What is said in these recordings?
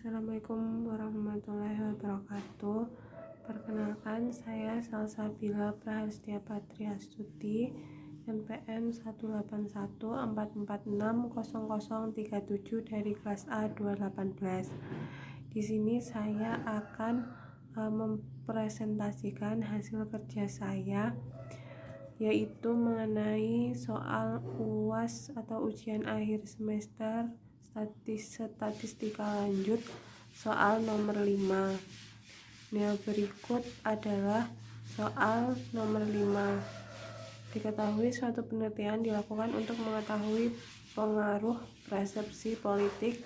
Assalamualaikum warahmatullahi wabarakatuh. Perkenalkan, saya Salsabila Praharsia Patri Astuti, NPM 18144600037 dari kelas A 218. Di sini saya akan mempresentasikan hasil kerja saya, yaitu mengenai soal UAS atau ujian akhir semester statistika lanjut soal nomor 5. Nah, berikut adalah soal nomor 5. Diketahui suatu penelitian dilakukan untuk mengetahui pengaruh persepsi politik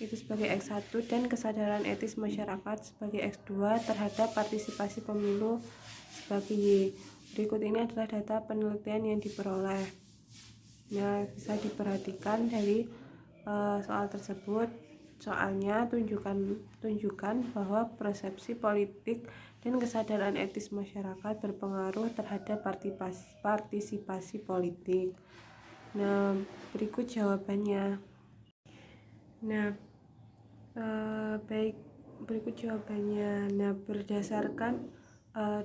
itu sebagai X1 dan kesadaran etis masyarakat sebagai X2 terhadap partisipasi pemilu sebagai Y. Berikut ini adalah data penelitian yang diperoleh. Nah, bisa diperhatikan dari soal tersebut. Soalnya tunjukkan bahwa persepsi politik dan kesadaran etis masyarakat berpengaruh terhadap partisipasi politik. Nah, berikut jawabannya. Nah, berikut jawabannya. Nah, berdasarkan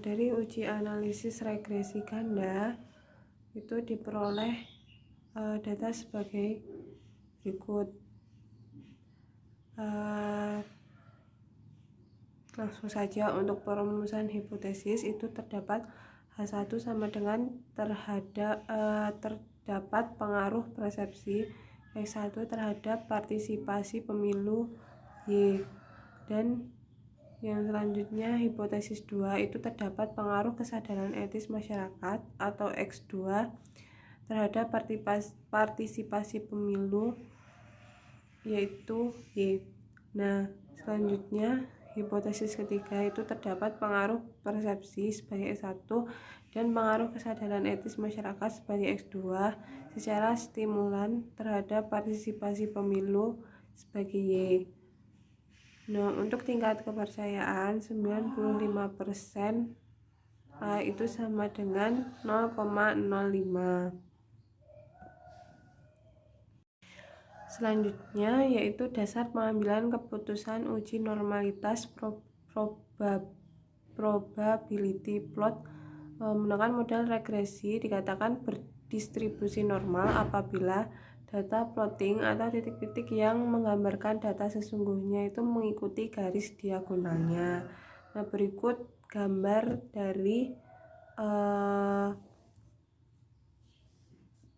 dari uji analisis regresi ganda itu diperoleh data sebagai berikut. Langsung saja, untuk perumusan hipotesis itu terdapat H1 sama dengan terdapat pengaruh persepsi X1 terhadap partisipasi pemilu Y, dan yang selanjutnya hipotesis 2 itu terdapat pengaruh kesadaran etis masyarakat atau X2 terhadap partisipasi pemilu yaitu Y. Nah, selanjutnya hipotesis ketiga itu terdapat pengaruh persepsi sebagai X1 dan pengaruh kesadaran etis masyarakat sebagai X2 secara stimulan terhadap partisipasi pemilu sebagai Y. Nah, untuk tingkat kepercayaan 95% itu sama dengan 0,05. Selanjutnya yaitu dasar pengambilan keputusan uji normalitas probability plot menggunakan model regresi dikatakan berdistribusi normal apabila data plotting atau titik-titik yang menggambarkan data sesungguhnya itu mengikuti garis diagonalnya. Nah, berikut gambar dari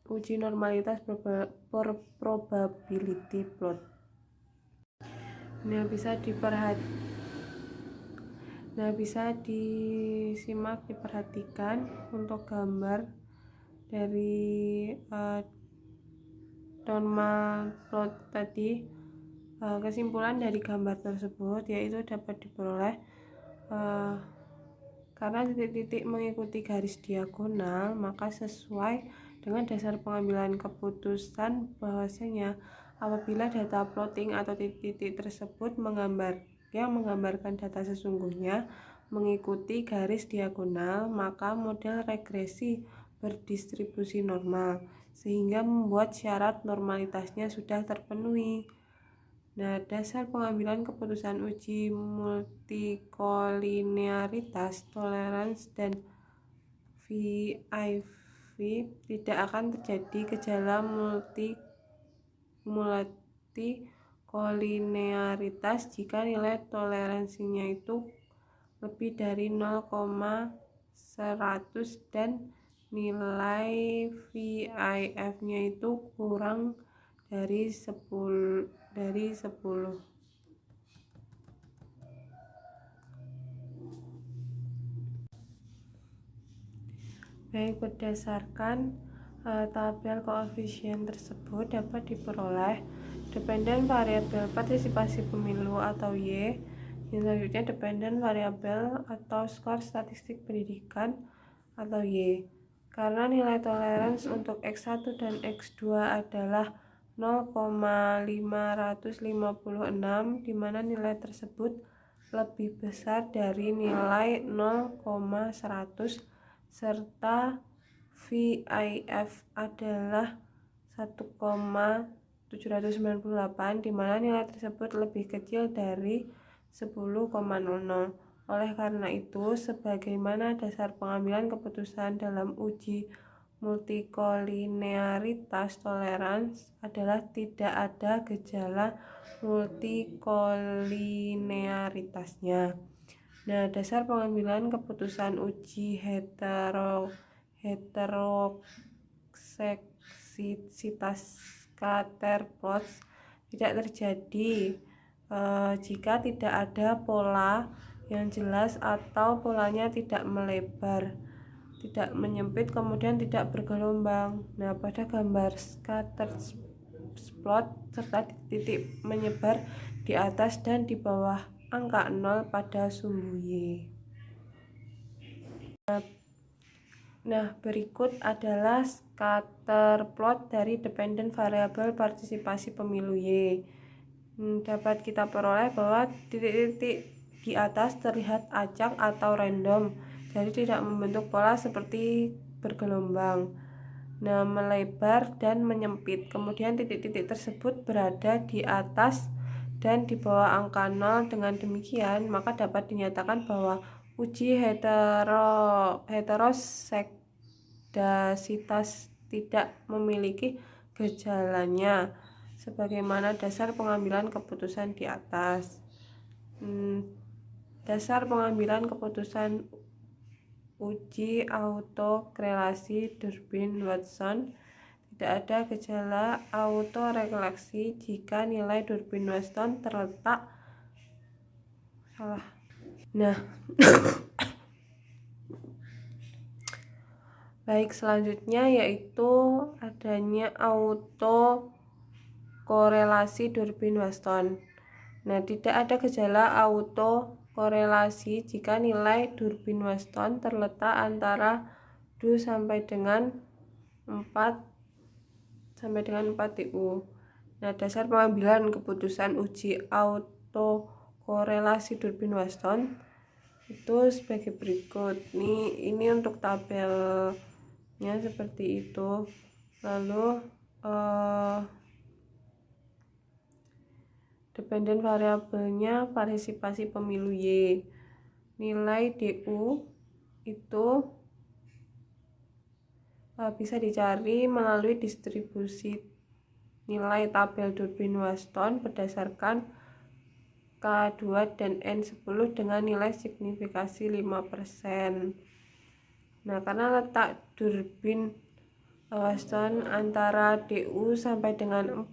uji normalitas probability plot. Nah, bisa disimak, diperhatikan untuk gambar dari normal plot tadi. Kesimpulan dari gambar tersebut yaitu dapat diperoleh karena titik-titik mengikuti garis diagonal, maka sesuai dengan dasar pengambilan keputusan bahwasanya apabila data plotting atau titik-titik tersebut menggambarkan data sesungguhnya mengikuti garis diagonal, maka model regresi berdistribusi normal, sehingga membuat syarat normalitasnya sudah terpenuhi. Nah, dasar pengambilan keputusan uji multikolinearitas, toleransi, dan VIV tidak akan terjadi gejala multikolinearitas jika nilai toleransinya itu lebih dari 0,100 dan nilai VIF-nya itu kurang dari 10. Baik, berdasarkan tabel koefisien tersebut dapat diperoleh dependen variabel partisipasi pemilu atau Y, yang selanjutnya dependen variabel atau skor statistik pendidikan atau Y. Karena nilai toleransi untuk X1 dan X2 adalah 0,556, di mana nilai tersebut lebih besar dari nilai 0,100 serta VIF adalah 1,100. 798, di mana nilai tersebut lebih kecil dari 10,00. Oleh karena itu, sebagaimana dasar pengambilan keputusan dalam uji multikolinearitas toleransi adalah tidak ada gejala multikolinearitasnya. Nah, dasar pengambilan keputusan uji heteroseksitas Scatter-Plots tidak terjadi jika tidak ada pola yang jelas atau polanya tidak melebar, tidak menyempit, kemudian tidak bergelombang. Nah, pada gambar scatter plot serta titik menyebar di atas dan di bawah angka 0 pada sumbu Y. Nah, berikut adalah scatter plot dari dependent variable partisipasi pemilu Y. Dapat kita peroleh bahwa titik-titik di atas terlihat acak atau random, jadi tidak membentuk pola seperti bergelombang. Nah, melebar dan menyempit. Kemudian titik-titik tersebut berada di atas dan di bawah angka 0. Dengan demikian, maka dapat dinyatakan bahwa uji heterosekdasitas tidak memiliki gejalanya sebagaimana dasar pengambilan keputusan di atas. Dasar pengambilan keputusan uji autokorelasi Durbin-Watson: tidak ada gejala autokorelasi jika nilai Durbin-Watson terletak Nah, baik, selanjutnya yaitu adanya autokorelasi Durbin-Watson. Nah, tidak ada gejala autokorelasi jika nilai Durbin-Watson terletak antara 2 sampai dengan 4 TU. Nah, dasar pengambilan keputusan uji autokorelasi Durbin-Watson itu sebagai berikut. Ini untuk tabelnya seperti itu. Lalu dependent variabelnya partisipasi pemilu Y. Nilai DU itu bisa dicari melalui distribusi nilai tabel Durbin-Watson berdasarkan K2 dan N10 dengan nilai signifikasi 5%. Nah, karena letak Durbin-Watson antara DU sampai dengan 4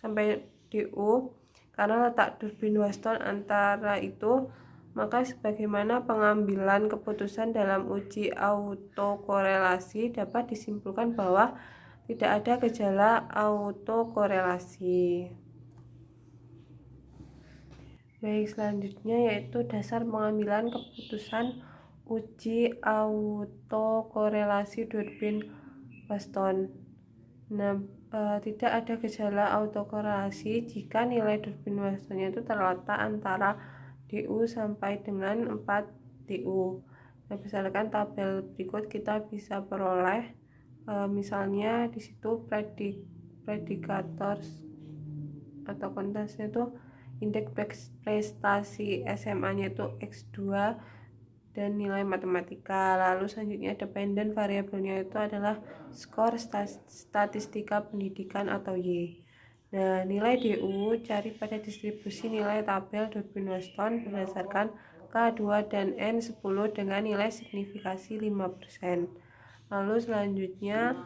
sampai DU, karena letak Durbin-Watson antara itu, maka sebagaimana pengambilan keputusan dalam uji autokorelasi dapat disimpulkan bahwa tidak ada gejala autokorelasi. Baik, selanjutnya yaitu dasar pengambilan keputusan uji autokorelasi Durbin-Watson. Nah, tidak ada gejala autokorelasi jika nilai Durbin-Watsonnya itu terletak antara DU sampai dengan 4 DU. Nah, berdasarkan tabel berikut kita bisa peroleh misalnya di situ predikator atau konteksnya itu indeks prestasi SMA-nya itu X2 dan nilai matematika. Lalu selanjutnya dependent variabelnya itu adalah skor statistika pendidikan atau Y. Nah, nilai DU cari pada distribusi nilai tabel Durbin-Watson berdasarkan K2 dan N10 dengan nilai signifikasi 5%. Lalu selanjutnya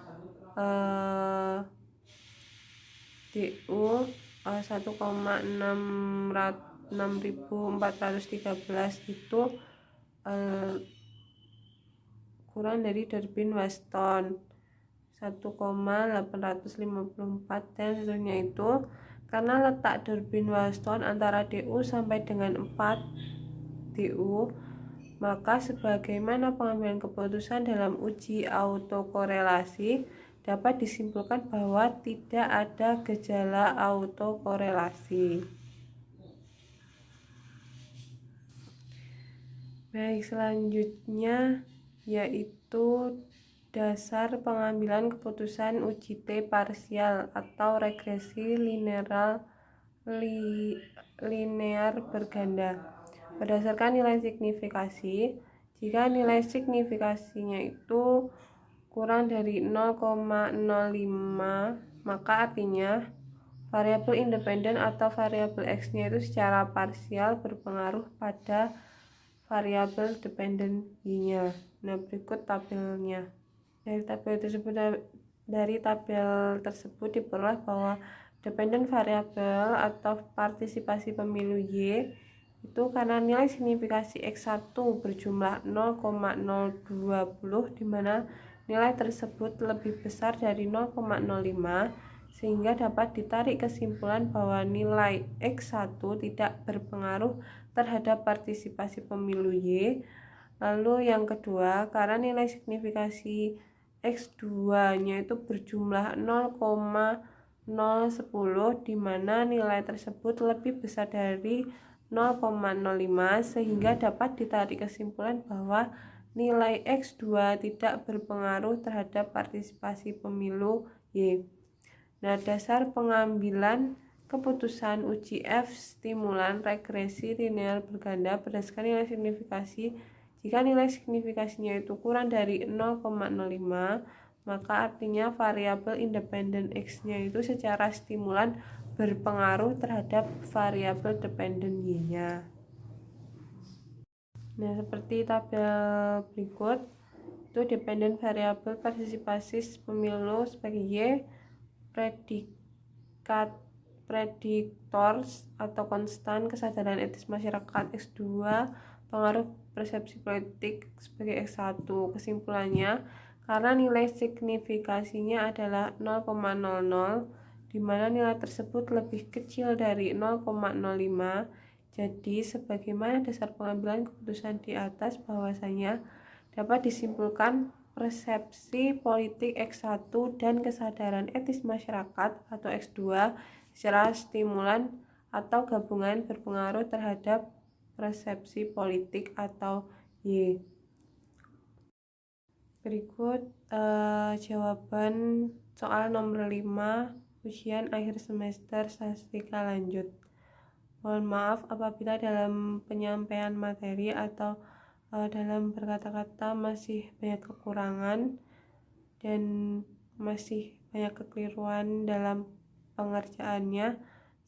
DU 1,6413 itu kurang dari Durbin-Watson 1,854 dan seterusnya itu karena letak Durbin-Watson antara DU sampai dengan 4 DU, maka sebagaimana pengambilan keputusan dalam uji autokorelasi dapat disimpulkan bahwa tidak ada gejala autokorelasi. Baik, selanjutnya yaitu Dasar pengambilan keputusan uji T parsial atau regresi linear berganda berdasarkan nilai signifikasi. Jika nilai signifikasinya itu kurang dari 0,05, maka artinya variabel independen atau variabel X-nya itu secara parsial berpengaruh pada variabel dependen Y-nya. Nah, berikut tabelnya. Dari tabel tersebut diperoleh bahwa dependen variabel atau partisipasi pemilu Y itu karena nilai signifikasi X1 berjumlah 0,020, di mana nilai tersebut lebih besar dari 0,05, sehingga dapat ditarik kesimpulan bahwa nilai X1 tidak berpengaruh terhadap partisipasi pemilu Y. Lalu yang kedua, karena nilai signifikasi X2-nya itu berjumlah 0,010, di mana nilai tersebut lebih besar dari 0,05, sehingga dapat ditarik kesimpulan bahwa nilai X2 tidak berpengaruh terhadap partisipasi pemilu Y. Nah, dasar pengambilan keputusan uji F stimulan regresi linear berganda berdasarkan nilai signifikasi. Jika nilai signifikasinya itu kurang dari 0,05, maka artinya variabel independen X-nya itu secara stimulan berpengaruh terhadap variabel dependen Y-nya. Nah, seperti tabel berikut, itu dependen variabel partisipasi pemilu sebagai Y, prediktor atau konstan kesadaran etis masyarakat X2, pengaruh persepsi politik sebagai X1. Kesimpulannya, karena nilai signifikasinya adalah 0,00, di mana nilai tersebut lebih kecil dari 0,05, jadi sebagaimana dasar pengambilan keputusan di atas, bahwasanya dapat disimpulkan persepsi politik X1 dan kesadaran etis masyarakat atau X2 secara stimulan atau gabungan berpengaruh terhadap persepsi politik atau Y. Berikut jawaban soal nomor 5 ujian akhir semester statistika lanjut. Mohon maaf apabila dalam penyampaian materi atau dalam berkata-kata masih banyak kekurangan dan masih banyak kekeliruan dalam pengerjaannya.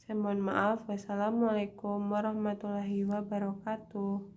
Saya mohon maaf. Wassalamualaikum warahmatullahi wabarakatuh.